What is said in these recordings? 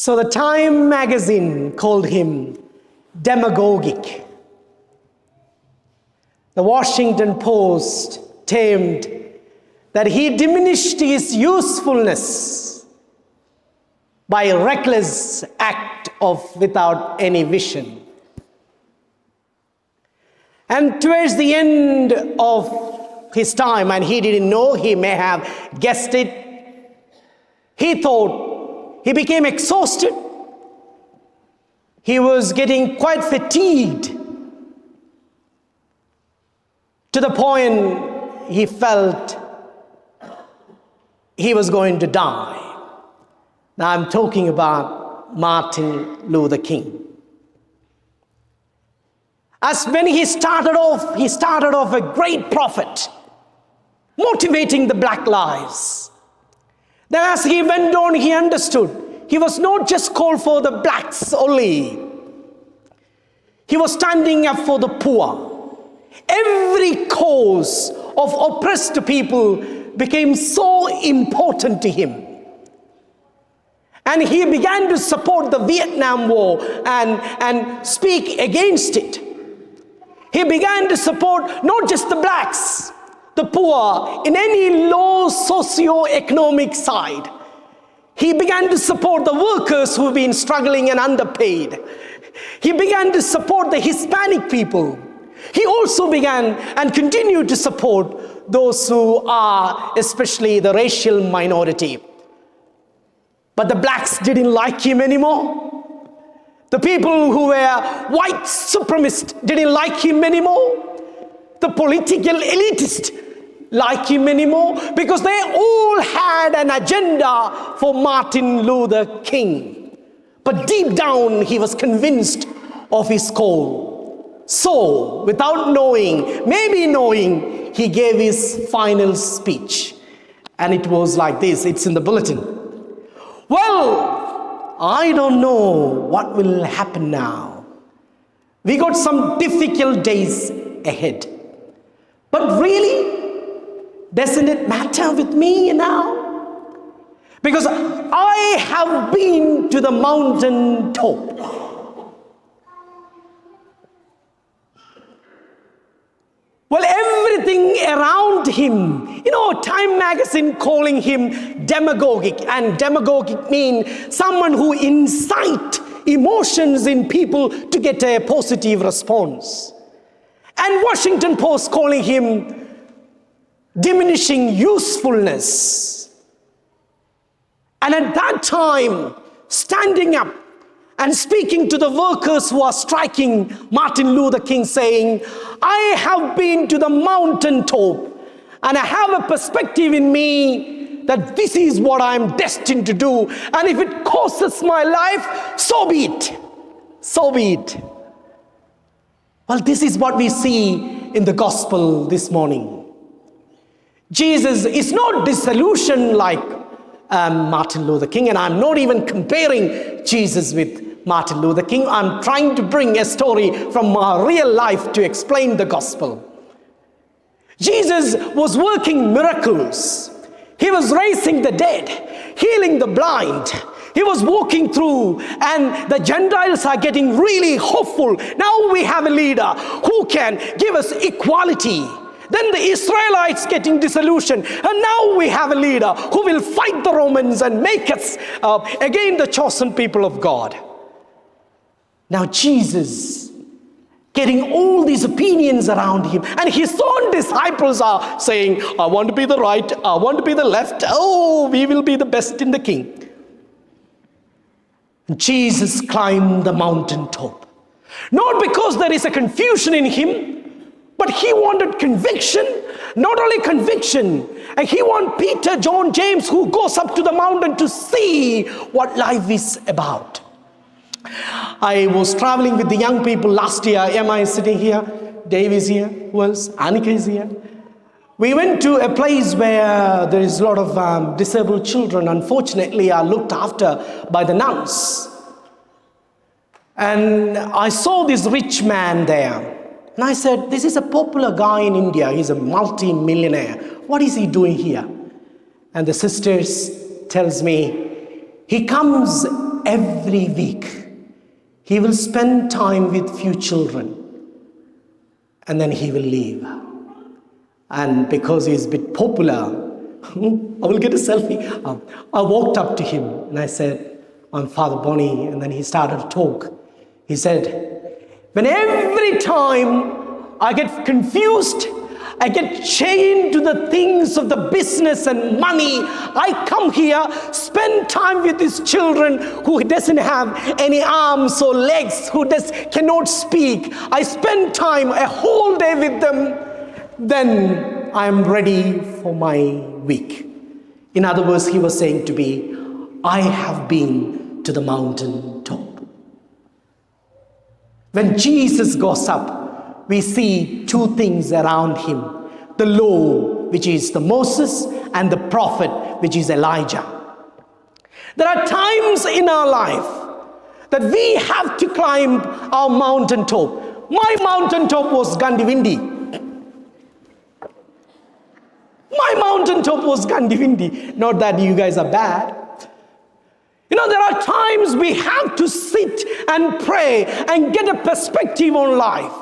So the Time magazine called him demagogic. The Washington Post termed that he diminished his usefulness by a reckless act without any vision. And towards the end of his time, and he didn't know, he may have guessed it, he thought he became exhausted. He was getting quite fatigued to the point he felt he was going to die. Now I'm talking about Martin Luther King. As when he started off a great prophet, motivating the black lives. Then as he went on, he understood he was not just called for the blacks only. He was standing up for the poor. Every cause of oppressed people became so important to him. And he began to support the Vietnam War and speak against it. He began to support not just the blacks, the poor, in any low socio-economic side. He began to support the workers who've been struggling and underpaid. He began to support the Hispanic people. He also began and continued to support those who are especially the racial minority. But the blacks didn't like him anymore. The people who were white supremacists didn't like him anymore. The political elitists like him anymore because they all had an agenda for Martin Luther King. But deep down, he was convinced of his call. So, without knowing, maybe knowing, he gave his final speech. And it was like this. It's in the bulletin. Well, I don't know what will happen now. We got some difficult days ahead. But really, doesn't it matter with me now? Because I have been to the mountain top. Well, everything around him, Time magazine calling him demagogic, and demagogic means someone who incite emotions in people to get a positive response. And Washington Post calling him diminishing usefulness. And at that time, standing up and speaking to the workers who are striking, Martin Luther King saying, I have been to the mountaintop and I have a perspective in me that this is what I'm destined to do. And if it costs my life, so be it. So be it. Well, this is what we see in the gospel this morning. Jesus is not disillusioned like Martin Luther King, and I'm not even comparing Jesus with Martin Luther King. I'm trying to bring a story from our real life to explain the gospel. Jesus was working miracles. He was raising the dead, healing the blind. He was walking through, and the Gentiles are getting really hopeful. Now we have a leader who can give us equality. Then the Israelites getting disillusioned, and now we have a leader who will fight the Romans and make us again the chosen people of God. Now Jesus getting all these opinions around him, and his own disciples are saying, I want to be the right, I want to be the left, oh, we will be the best in the king. Jesus climbed the mountaintop, not because there is a confusion in him, but he wanted conviction. Not only conviction, and he wanted Peter, John, James, who goes up to the mountain to see what life is about. I was traveling with the young people last year. Emma is sitting here, Dave is here, who else? Annika is here. We went to a place where there is a lot of disabled children, unfortunately are looked after by the nuns. And I saw this rich man there. And I said, this is a popular guy in India. He's a multi-millionaire. What is he doing here? And the sisters tells me, he comes every week. He will spend time with few children and then he will leave. And because he's a bit popular, I will get a selfie. I walked up to him and I said, I'm Father Bonnie. And then he started to talk. He said, when every time I get confused, I get chained to the things of the business and money, I come here, spend time with these children who doesn't have any arms or legs, who cannot speak. I spend time a whole day with them, then I am ready for my week. In other words, he was saying to me, I have been to the mountain top. When Jesus goes up, we see two things around him. The law, which is the Moses, and the prophet, which is Elijah. There are times in our life that we have to climb our mountaintop. My mountaintop was Gandivindi. My mountaintop was Gandivindi. Not that you guys are bad. You know, there are times we have to sit and pray and get a perspective on life.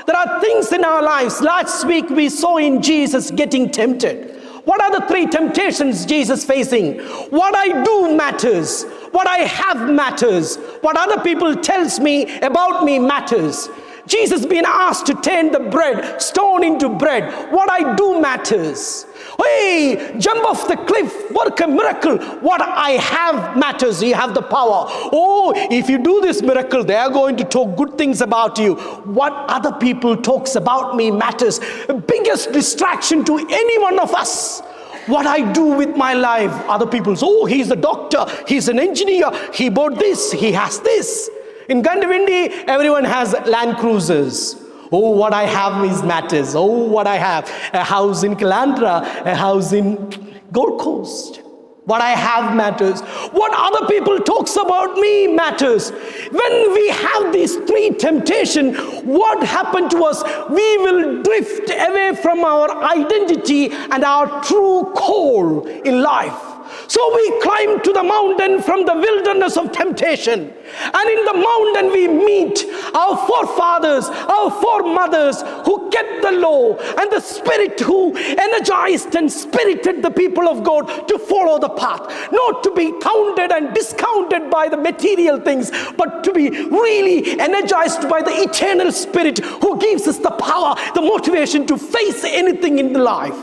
There are things in our lives. Last week we saw in Jesus getting tempted. What are the three temptations Jesus facing? What I do matters. What I have matters. What other people tells me about me matters. Jesus being asked to turn the stone into bread. What I do matters. Hey, jump off the cliff, work a miracle. What I have matters. You have the power. Oh, if you do this miracle, they are going to talk good things about you. What other people talks about me matters. The biggest distraction to any one of us. What I do with my life. Other people say, oh, he's a doctor, he's an engineer, he bought this, he has this. In Gandivindi, everyone has Land Cruisers. Oh, what I have is matters. Oh, what I have. A house in Kalandra, a house in Gold Coast. What I have matters. What other people talks about me matters. When we have these three temptations, what happened to us? We will drift away from our identity and our true call in life. So we climb to the mountain from the wilderness of temptation. And in the mountain we meet our forefathers, our foremothers who kept the law, and the Spirit who energized and spirited the people of God to follow the path. Not to be counted and discounted by the material things, but to be really energized by the eternal Spirit who gives us the power, the motivation to face anything in the life.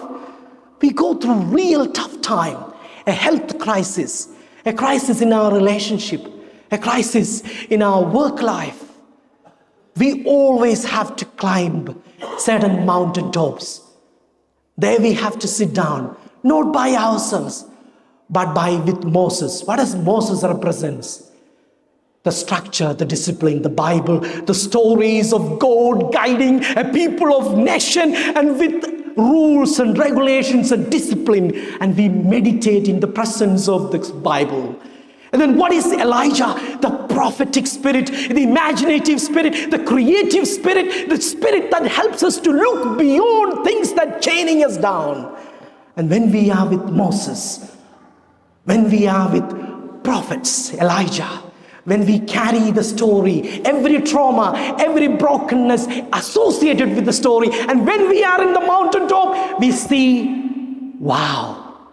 We go through real tough time. A health crisis, a crisis in our relationship, a crisis in our work life. We always have to climb certain mountaintops. There we have to sit down, not by ourselves, but with Moses. What does Moses represent? The structure, the discipline, the Bible, the stories of God guiding a people of nation, and with rules and regulations and discipline, and we meditate in the presence of the Bible. And then what is Elijah? The prophetic spirit, the imaginative spirit, the creative spirit, the spirit that helps us to look beyond things that chaining us down. And when we are with Moses, when we are with prophets, Elijah, when we carry the story, every trauma, every brokenness associated with the story, and when we are in the mountaintop, we see, wow,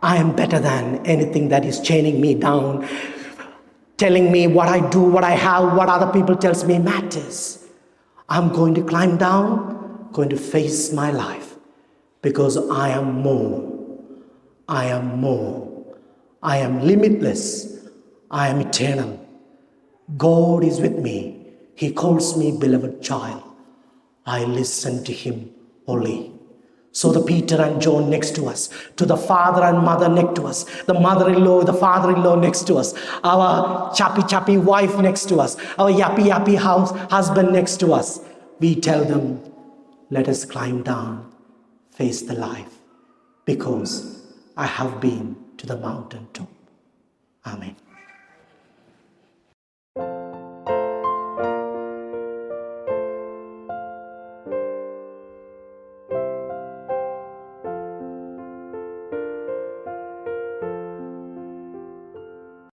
I am better than anything that is chaining me down, telling me what I do, what I have, what other people tells me matters. I'm going to climb down, going to face my life, because I am more. I am more. I am limitless. I am eternal. God is with me. He calls me beloved child. I listen to him wholly. So the Peter and John next to us, to the father and mother next to us, the mother-in-law, the father-in-law next to us, our chappy wife next to us, our yappy husband next to us. We tell them, let us climb down, face the life, because I have been to the mountaintop. Amen.